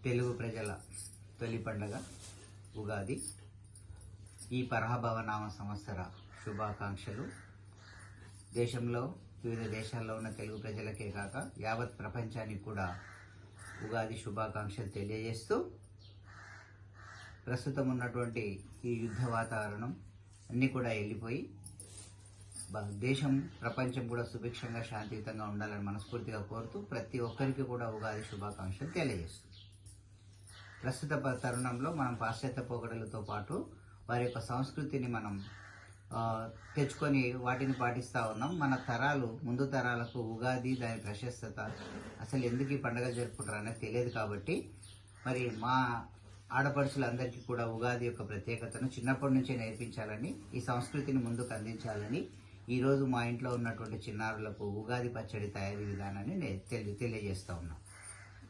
తెలుగు ప్రజల తొలి పండుగ ఉగాది. ఈ పరాభవ నామ సంవత్సర శుభాకాంక్షలు. దేశంలో వివిధ దేశాల్లో ఉన్న తెలుగు ప్రజలకే కాక యావత్ ప్రపంచానికి కూడా ఉగాది శుభాకాంక్షలు తెలియజేస్తూ, ప్రస్తుతం ఉన్నటువంటి ఈ యుద్ధ వాతావరణం అన్నీ కూడా వెళ్ళిపోయి దేశం ప్రపంచం కూడా సుభిక్షంగా శాంతియుతంగా ఉండాలని మనస్ఫూర్తిగా కోరుతూ ప్రతి ఒక్కరికి కూడా ఉగాది శుభాకాంక్షలు తెలియజేస్తుంది. ప్రస్తుత తరుణంలో మనం పాశ్చాత్య పోకడలతో పాటు వారి యొక్క సంస్కృతిని మనం తెచ్చుకొని వాటిని పాటిస్తూ ఉన్నాం. మన తరాలు ముందు తరాలకు ఉగాది దాని ప్రశస్తత అసలు ఎందుకు ఈ పండుగ జరుపుకుంటారు అనేది తెలియదు. కాబట్టి మరి మా ఆడపడుచులందరికీ కూడా ఉగాది యొక్క ప్రత్యేకతను చిన్నప్పటి నుంచే నేర్పించాలని, ఈ సంస్కృతిని ముందుకు అందించాలని ఈరోజు మా ఇంట్లో ఉన్నటువంటి చిన్నారులకు ఉగాది పచ్చడి తయారీ విధానాన్ని తెలియజేస్తూ ఉన్నాం.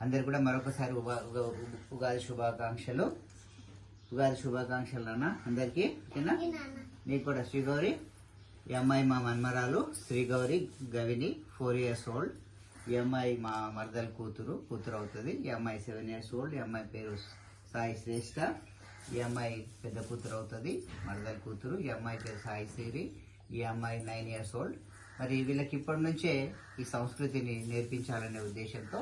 అందరు కూడా మరొకసారి ఉగాది శుభాకాంక్షలు. ఉగాది శుభాకాంక్షలు అన్న అందరికీ. ఓకేనా? మీకు కూడా శ్రీగౌరి. ఈ అమ్మాయి మా మన్మరాలు శ్రీగౌరి గవిని, 4 years old. ఈ అమ్మాయి మా మరదల కూతురు అవుతుంది. ఈ అమ్మాయి 7 years old. ఈ అమ్మాయి పేరు సాయి శ్రేష్ఠ. ఈ అమ్మాయి పెద్ద కూతురు అవుతుంది, మరదల కూతురు. ఈ అమ్మాయి పేరు సాయి శ్రీ. ఈ అమ్మాయి 9 years old. మరి వీళ్ళకి ఇప్పటి నుంచే ఈ సంస్కృతిని నేర్పించాలనే ఉద్దేశంతో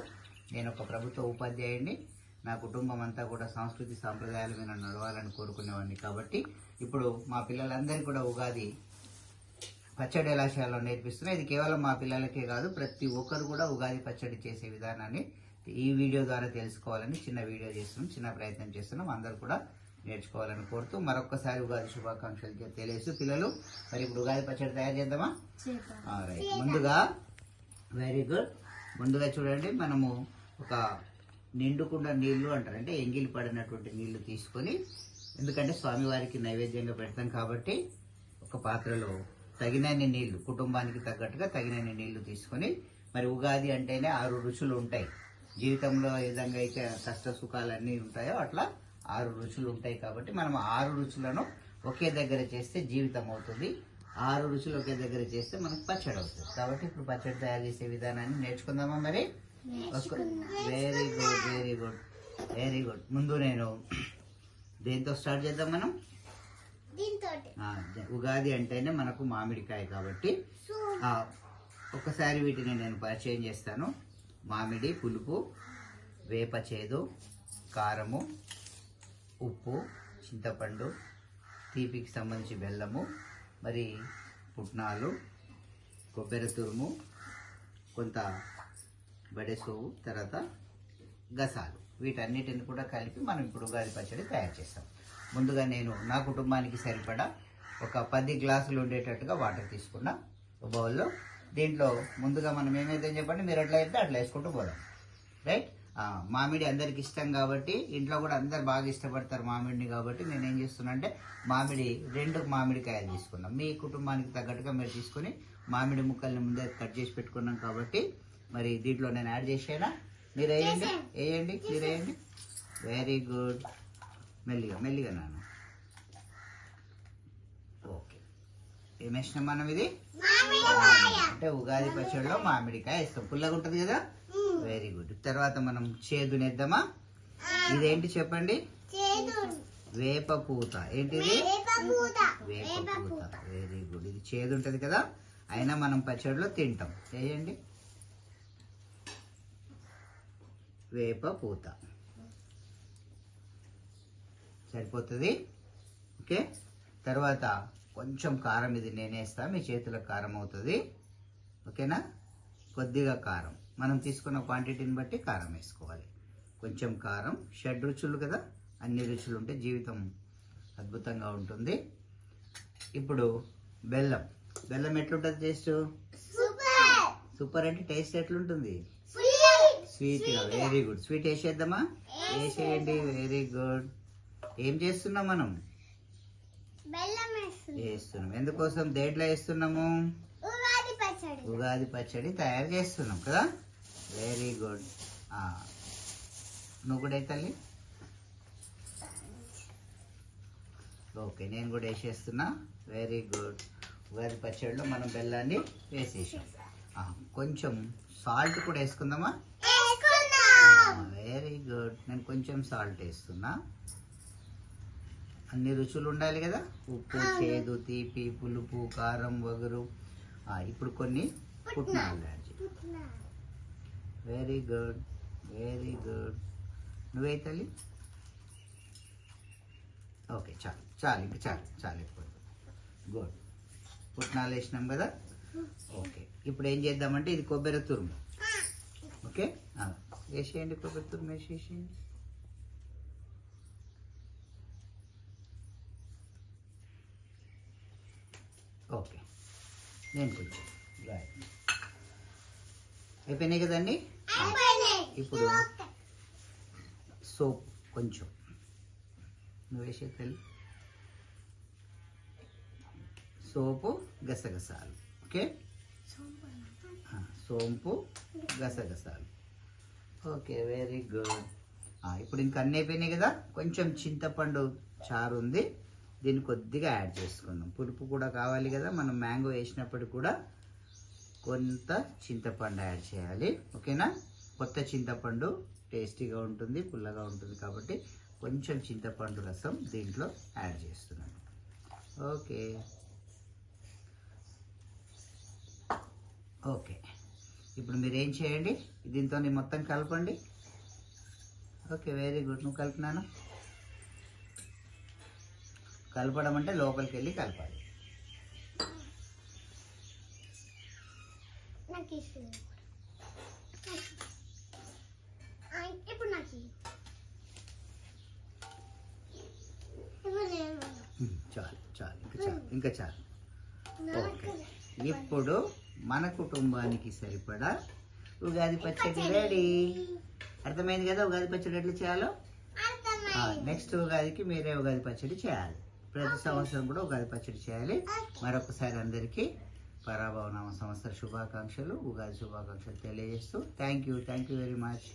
నేను ఒక ప్రభుత్వ ఉపాధ్యాయుడిని. నా కుటుంబం అంతా కూడా సంస్కృతి సాంప్రదాయాల మీద నడవాలని కోరుకునేవాడిని. కాబట్టి ఇప్పుడు మా పిల్లలందరికీ కూడా ఉగాది పచ్చడి ఎలా చేయాలో నేర్పిస్తున్నాయి. ఇది కేవలం మా పిల్లలకే కాదు, ప్రతి ఒక్కరు కూడా ఉగాది పచ్చడి చేసే విధానాన్ని ఈ వీడియో ద్వారా తెలుసుకోవాలని చిన్న వీడియో చేస్తున్నాం, చిన్న ప్రయత్నం చేస్తున్నాం. అందరూ కూడా నేర్చుకోవాలని కోరుతూ మరొకసారి ఉగాది శుభాకాంక్షలు తెలియజేస్తూ, పిల్లలు మరి ఇప్పుడు ఉగాది పచ్చడి తయారు చేద్దామా? రైట్. ముందుగా వెరీ గుడ్. ముందుగా చూడండి, మనము ఒక నిండుకుండా నీళ్లు అంటారు, అంటే ఎంగిలి పడినటువంటి నీళ్లు తీసుకొని, ఎందుకంటే స్వామివారికి నైవేద్యంగా పెడతాం కాబట్టి ఒక పాత్రలో తగినన్ని నీళ్లు, కుటుంబానికి తగ్గట్టుగా తగినన్ని నీళ్లు తీసుకొని, మరి ఉగాది అంటేనే 6 రుచులు ఉంటాయి. జీవితంలో ఏ విధంగా అయితే కష్ట సుఖాలన్నీ ఉంటాయో అట్లా 6 రుచులు ఉంటాయి. కాబట్టి మనం 6 రుచులను ఒకే దగ్గర చేస్తే జీవితం అవుతుంది. 6 రుచులు ఒకే దగ్గర చేస్తే మనకు పచ్చడి అవుతుంది. కాబట్టి ఇప్పుడు పచ్చడి తయారు చేసే విధానాన్ని నేర్చుకుందామా? మరి very good, very good, very good. ముందు నేను దేంతో స్టార్ట్ చేద్దాం? మనం ఉగాది అంటేనే మనకు మామిడికాయ కాబట్టి ఒకసారి వీటిని నేను పరిచయం చేస్తాను. మామిడి పులుపు, వేప చేదు, కారము, ఉప్పు, చింతపండు, తీపికి సంబంధించి బెల్లము, మరి పుట్నాలు, కొబ్బరి తురుము, కొంత బడెసోవు, తర్వాత గసాలు, వీటన్నిటిని కూడా కలిపి మనం ఇప్పుడు ఉగాది పచ్చడి తయారు చేస్తాం. ముందుగా నేను నా కుటుంబానికి సరిపడా ఒక 10 గ్లాసులు ఉండేటట్టుగా వాటర్ తీసుకున్నా బౌల్లో. దీంట్లో ముందుగా మనం ఏమైతే చెప్పండి, మీరు ఎట్లా అయితే అట్లా వేసుకుంటూ పోదాం. రైట్. మామిడి అందరికి ఇష్టం కాబట్టి, ఇంట్లో కూడా అందరు బాగా ఇష్టపడతారు మామిడిని. కాబట్టి నేను ఏం చేస్తున్నా అంటే మామిడి 2 మామిడికాయలు తీసుకున్నాం. మీ కుటుంబానికి తగ్గట్టుగా మీరు తీసుకుని మామిడి ముక్కల్ని ముందే కట్ చేసి పెట్టుకున్నాం. కాబట్టి మరి దీంట్లో నేను యాడ్ చేసేనా? మీరు వేయండి, వేయండి, మీరు వేయండి. Very good. మెల్లిగా మెల్లిగా నాన్న. ఓకే, ఏం వేసినాం మనం? ఇది అంటే ఉగాది పచ్చడిలో మామిడికాయ వేస్తాం, పుల్లగా ఉంటుంది కదా. Very good. తర్వాత మనం చేదునేద్దామా? ఇదేంటి చెప్పండి? వేప పూత. ఏంటిది? వేప పూత. Very good. ఇది చేదు ఉంటుంది కదా, అయినా మనం పచ్చడిలో తింటాం. చేయండి, వేప పూత సరిపోతుంది. ఓకే. తర్వాత కొంచెం కారం, ఇది నేనేస్తా, మీ చేతిలో కారం అవుతుంది. ఓకేనా? కొద్దిగా కారం, మనం తీసుకున్న క్వాంటిటీని బట్టి కారం వేసుకోవాలి. కొంచెం కారం. 6 రుచులు కదా, అన్ని రుచులు ఉంటే జీవితం అద్భుతంగా ఉంటుంది. ఇప్పుడు బెల్లం. బెల్లం ఎట్లుంటుంది టేస్ట్? సూపర్. అంటే టేస్ట్ ఎట్లుంటుంది? స్వీట్గా. Very good. స్వీట్ వేసేద్దామా? వేసేయండి. Very good. ఏం చేస్తున్నాం మనం? వేస్తున్నాం. ఎందుకోసం? దేంట్లో వేస్తున్నాము? ఉగాది పచ్చడి తయారు చేస్తున్నాం కదా. Very good. నువ్వు కూడా తల్లి. ఓకే, నేను కూడా వేసేస్తున్నా. Very good. ఉగాది పచ్చడిలో మనం బెల్లాన్ని వేసేసాం. కొంచెం సాల్ట్ కూడా వేసుకుందామా? Very good. నేను కొంచెం సాల్ట్ వేస్తున్నా. అన్ని రుచులు ఉండాలి కదా, ఉప్పు, చేదు, తీపి, పులుపు, కారం, వగరు. ఇప్పుడు కొన్ని పుట్నాలు యాడ్ చేయి. Very good, very good. నువ్వే తల్లి. ఓకే, చాలు చాలు, ఇంకా చాలు చాలు, ఎక్కువ. గుడ్. పుట్నాలు వేసినాం కదా. ఓకే, ఇప్పుడు ఏం చేద్దామంటే ఇది కొబ్బరి తురుము. ఓకే, వేసేయండి, కొబ్బరి తురుము వేసేసేయండి. ఓకే, నేను కొంచెం అయిపోయినాయి కదండి. ఇప్పుడు సోప్ కొంచెం నువ్వు వేసే తల్లి. సోపు, గసగసాలు. ఓకే, సోంపు, గసగసాలు. Okay, very good. ఇప్పుడు ఇంకా అన్నీ అయిపోయినాయి కదా. కొంచెం చింతపండు చారు ఉంది, దీన్ని కొద్దిగా యాడ్ చేసుకుందాం. పులుపు కూడా కావాలి కదా, మనం మ్యాంగో వేసినప్పుడు కూడా కొంత చింతపండు యాడ్ చేయాలి. ఓకేనా, కొత్త చింతపండు టేస్టీగా ఉంటుంది, పుల్లగా ఉంటుంది కాబట్టి కొంచెం చింతపండు రసం దీంట్లో యాడ్ చేస్తున్నాను. ఓకే ఓకే, ఇప్పుడు మీరు ఏం చేయండి, దీంతో మొత్తం కలపండి. Okay, very good. నువ్వు కలిపినాను. కలపడం అంటే లోపలికి వెళ్ళి కలపాలి. చాలు చాలు, ఇంకా చాలు, ఇంకా చాలు. ఓకే, ఇప్పుడు మన కుటుంబానికి సరిపడా ఉగాది పచ్చడి రెడీ. అర్థమైంది కదా ఉగాది పచ్చడి ఎట్లా చేయాలో. నెక్స్ట్ ఉగాదికి మీరే ఉగాది పచ్చడి చేయాలి. ప్రతి సంవత్సరం కూడా ఉగాది పచ్చడి చేయాలి. మరొకసారి అందరికీ పరాభవనామ సంవత్సర శుభాకాంక్షలు, ఉగాది శుభాకాంక్షలు తెలియజేస్తూ థ్యాంక్ యూ వెరీ మచ్.